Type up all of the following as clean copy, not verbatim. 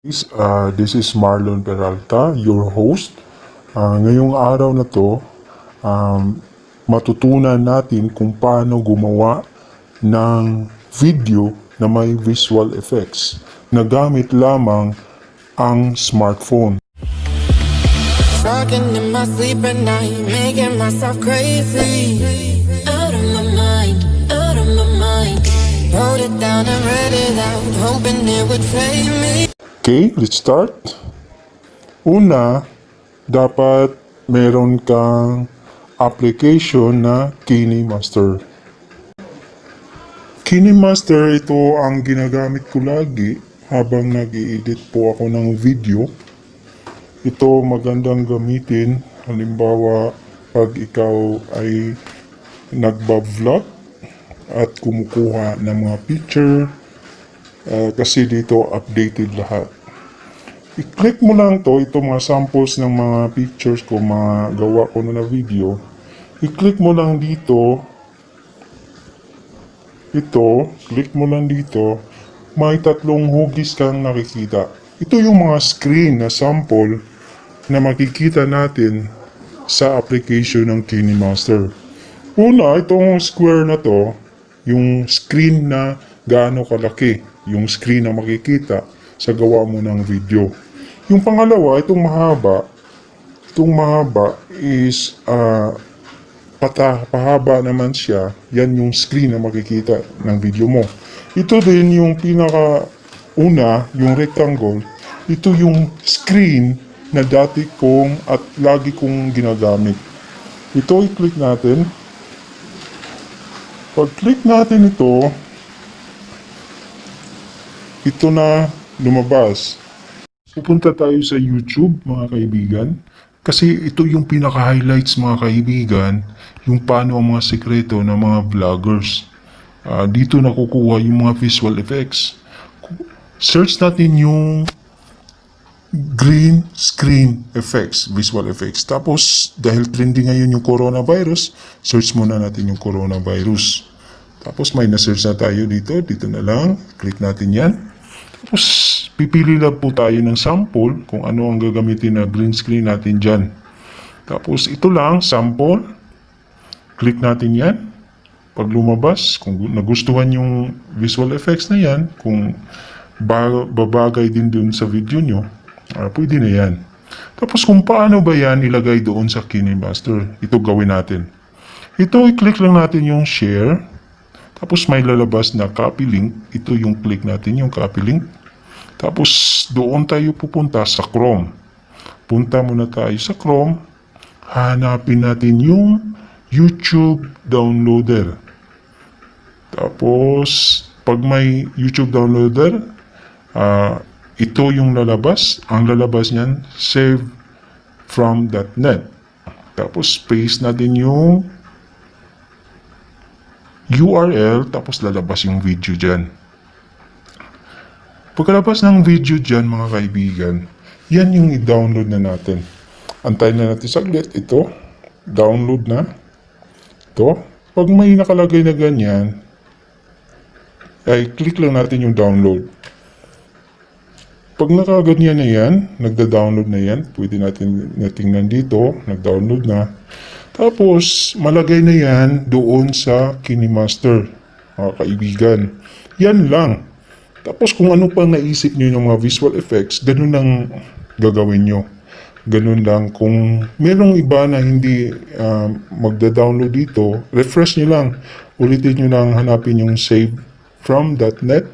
This is Marlon Peralta, your host. Ngayong araw na to, matutunan natin kung paano gumawa ng video na may visual effects na gamit lamang ang smartphone. Talking in my sleep at night, making myself crazy. Out of my mind, out of my mind. Wrote it down and read it out, hoping it would save me. Okay, let's start. Una, dapat meron kang application na KineMaster. KineMaster, ito ang ginagamit ko lagi habang nag-i-edit po ako ng video. Ito magandang gamitin, halimbawa pag ikaw ay nagba-vlog at kumukuha ng mga picture, kasi dito updated lahat. I-click mo lang to, ito mga samples ng mga pictures ko, mga gawa ko na video. I-click mo lang dito, click mo lang dito, may tatlong hugis kang nakikita. Ito yung mga screen na sample na makikita natin sa application ng KineMaster. Una, itong square na to, yung screen na gaano kalaki, yung screen na makikita sa gawa mo ng video. Yung pangalawa, itong mahaba is pahaba naman siya, yan yung screen na makikita ng video mo. Ito din yung pinaka-una, yung rectangle, ito yung screen na dati kong at lagi kong ginagamit. Ito, i-click natin. Pag-click natin ito na lumabas. Pupunta tayo sa YouTube, mga kaibigan. Kasi ito yung pinaka-highlights, mga kaibigan, yung paano ang mga sekreto ng mga vloggers. Dito nakukuha yung mga visual effects. Search natin yung green screen effects, visual effects. Tapos, dahil trending ngayon yung coronavirus, search muna natin yung coronavirus. Tapos, may na-search na tayo dito na lang. Click natin yan. Tapos, pipili lang po tayo ng sample kung ano ang gagamitin na green screen natin dyan. Tapos, ito lang, sample. Click natin yan. Pag lumabas, kung nagustuhan yung visual effects na yan, kung babagay din dun sa video nyo, pwede na yan. Tapos, kung paano ba yan ilagay doon sa KineMaster, ito gawin natin. Ito, i-click lang natin yung share. Tapos may lalabas na copy link. Ito yung click natin, yung copy link. Tapos doon tayo pupunta sa Chrome. Punta muna tayo sa Chrome. Hanapin natin yung YouTube downloader. Tapos pag may YouTube downloader, ito yung lalabas. Ang lalabas niyan, save from .net. Tapos paste natin yung URL, tapos lalabas yung video dyan. Pagkalabas ng video dyan, mga kaibigan, yan yung i-download na natin. Antayin na natin saglit. Ito, download na. Ito, pag may nakalagay na ganyan, ay click lang natin yung download. Pag nakaganyan na yan, nagda-download na yan, pwede natin natingnan dito, nag-download na. Tapos, malagay na yan doon sa KineMaster, mga kaibigan. Yan lang. Tapos, kung ano pang naisip nyo ng mga visual effects, ganun lang gagawin nyo. Ganun lang. Kung merong iba na hindi magda-download dito, refresh nyo lang. Ulitin nyo lang hanapin yung save from .net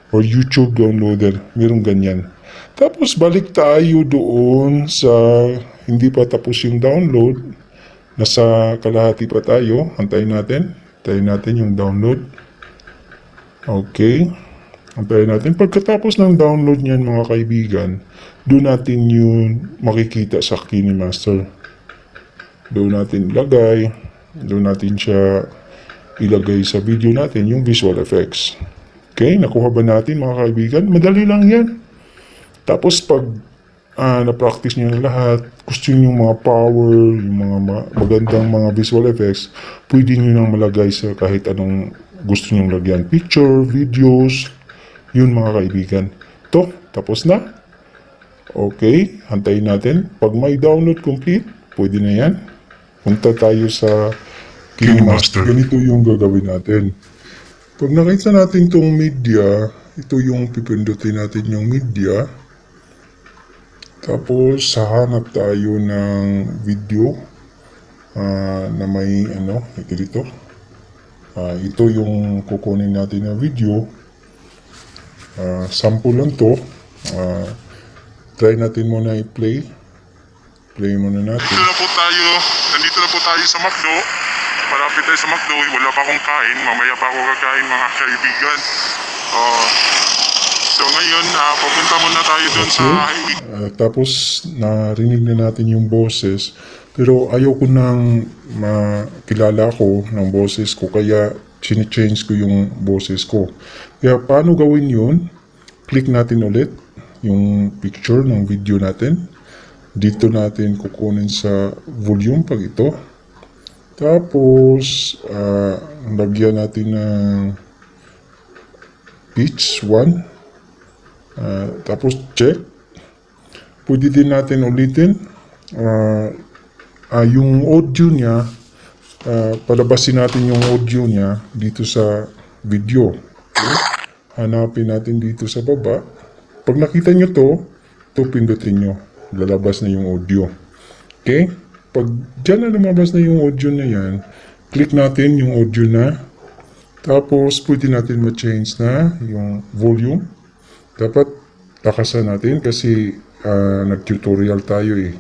or YouTube downloader. Merong ganyan. Tapos, balik tayo doon sa hindi pa tapos yung download. Nasa kalahati pa tayo. Antayin natin. Antayin natin yung download. Okay. Antayin natin. Pagkatapos ng download niyan, mga kaibigan, doon natin yung makikita sa KineMaster. Doon natin ilagay. Doon natin siya ilagay sa video natin, yung visual effects. Okay. Nakuha ba natin, mga kaibigan? Madali lang yan. Tapos pag na-practice nyo na lahat, gusto nyo yung mga power, yung mga magandang mga visual effects, pwede nyo nang malagay sa kahit anong gusto nyo lagyan. Picture, videos, yun mga kaibigan. To, tapos na. Okay, hantayin natin. Pag may download complete, pwede na yan. Punta tayo sa KineMaster. Ganito yung gagawin natin. Pag nakita natin tong media, ito yung pipindutin natin yung media. Tapos, hahanap tayo ng video na may ito dito. Ito yung kukunin natin na video. Sample lang to. Try natin muna i-play. Play muna natin. Nandito na po tayo. Nandito na po tayo sa McDo. Malapit tayo sa McDo. Wala pa akong kain. Mamaya pa ako kakain mga kaibigan. So ngayon, papunta muna tayo dun sa Tapos narinig na natin yung boses. Pero ayoko nang makilala ko ng boses ko. Kaya change ko yung boses ko. Kaya paano gawin yun? Click natin ulit yung picture ng video natin. Dito natin kukunin sa volume pag ito. Tapos, lagyan natin ng pitch 1. Tapos, check. Pwede din natin ulitin. Yung audio niya, palabasin natin yung audio niya dito sa video. Okay? Hanapin natin dito sa baba. Pag nakita nyo to pindutin nyo. Lalabas na yung audio. Okay? Pag dyan na lumabas na yung audio na yan, click natin yung audio na. Tapos, pwede natin ma-change na yung volume. Dapat takasan natin kasi nag-tutorial tayo eh.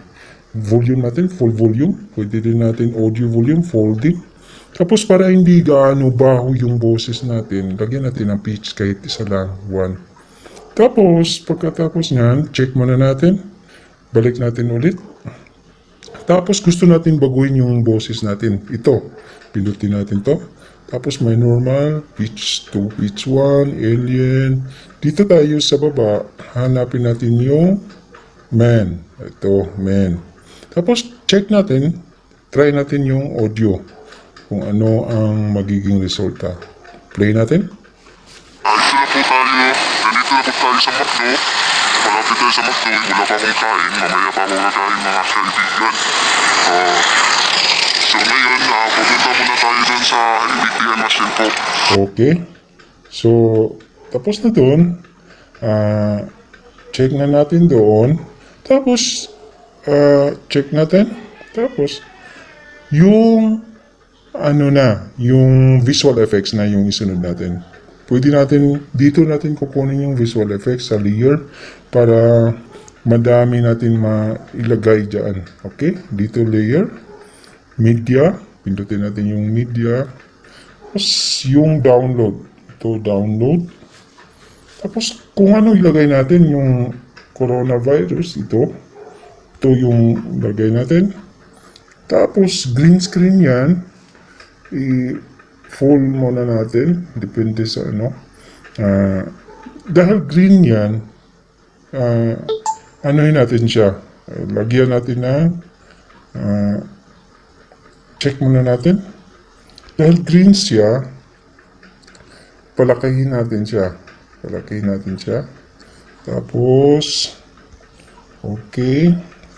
Volume natin, full volume. Pwede din natin audio volume, full din. Tapos, para hindi gaano baho yung boses natin, lagyan natin ng pitch kahit isa lang, 1. Tapos, pagkatapos nyan, check muna natin. Balik natin ulit. Tapos, gusto natin baguhin yung boses natin. Ito, pindutin natin to. Tapos, may normal, pitch 2, pitch 1, alien. Dito tayo sa baba, hanapin natin yung man. Ito, man. Tapos, check natin, try natin yung audio. Kung ano ang magiging resulta. Play natin. Nandito na po tayo sa McDo. Malapit tayo sa McDo. Wala pa akong kain. Mamaya pa ako kakain mga kaibigan. So ngayon, pupunta muna tayo dun sa ATM machine po. Okay. So, tapos na doon. Check na natin doon. Tapos, check natin. Tapos, yung yung visual effects na yung isunod natin. Pwede natin, dito natin kukunin yung visual effects sa layer para madami natin mailagay dyan. Okay? Dito layer, media, pindutin natin yung media, tapos yung download. Ito download. Tapos kung ano ilagay natin, yung coronavirus, ito yung lagay natin. Tapos green screen yan, i-full muna natin, depende sa dahil green yan, anuhin natin siya, lagyan natin na check muna natin, dahil green siya, palakihin natin siya, tapos okay,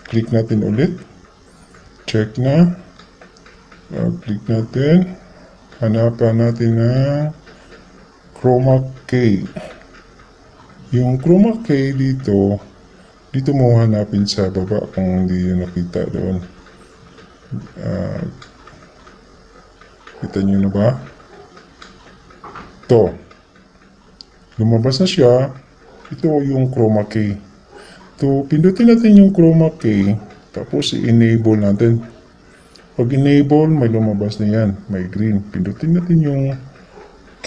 click natin ulit, check na, click natin, hanapan natin na chroma key. Yung chroma key dito mo hanapin sa baba kung hindi nyo nakita doon. Kita nyo na ba? Ito. Lumabas na siya. Ito yung chroma key. Ito, pindutin natin yung chroma key, tapos i-enable natin. Pag enable, may lumabas na yan. May green. Pindutin natin yung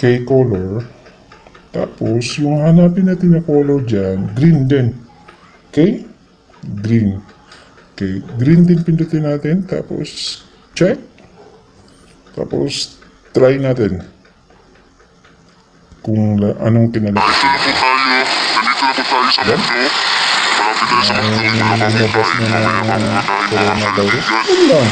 key color. Tapos, yung hanapin natin na color dyan, green din. Okay? Green. Okay. Green din pindutin natin. Tapos, check. Tapos, try natin. Kung anong kinalagay. Nandito na po tayo sa McDo. Malapit tayo sa McDo. Wala pa akong kain. Mamaya pa ako kakain mga kaibigan. Ano lang?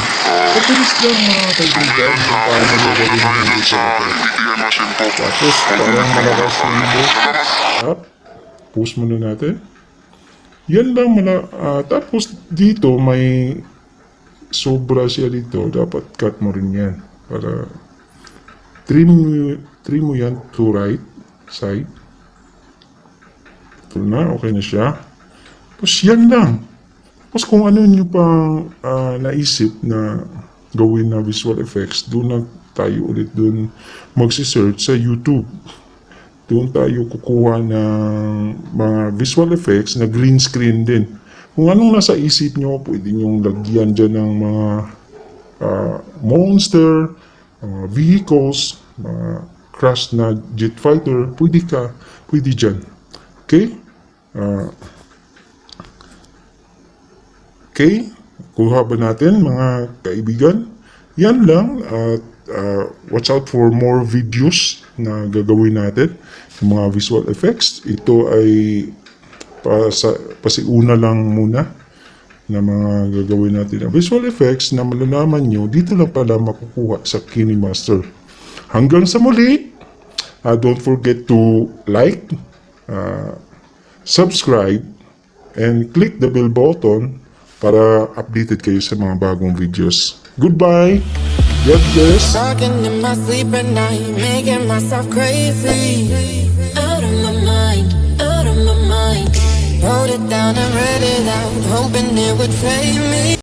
Mabilis lang mga kaibigan. Paano Pupunta nilagay tayo ng dun sa ATM machine po. Tapos, parang malakas yung boses. Up. Push muna natin. Yan lang tapos dito may sobra siya dito. Dapat cut mo rin yan. Para trim mo yan to right side. Ito na, okay na siya. Tapos yan lang. Tapos kung ano nyo pang naisip na gawin na visual effects, doon na tayo ulit doon magsisearch sa YouTube. Doon tayo kukuha ng mga visual effects na green screen din. Kung anong nasa isip nyo, pwede nyo lagyan dyan ng mga monster, mga vehicles, mga crash na jet fighter, pwede dyan. Okay? Okay? Kuha ba natin mga kaibigan? Yan lang at watch out for more videos na gagawin natin yung mga visual effects. Ito ay pasiuna lang muna na mga gagawin natin na visual effects na malalaman nyo dito lang pala makukuha sa KineMaster. Hanggang sa muli, don't forget to like, subscribe, and click the bell button para updated kayo sa mga bagong videos. Goodbye! God bless! Talking in my sleep at night, making myself crazy. Out of my mind, out of my mind. Wrote it down and read it out, hoping it would save me.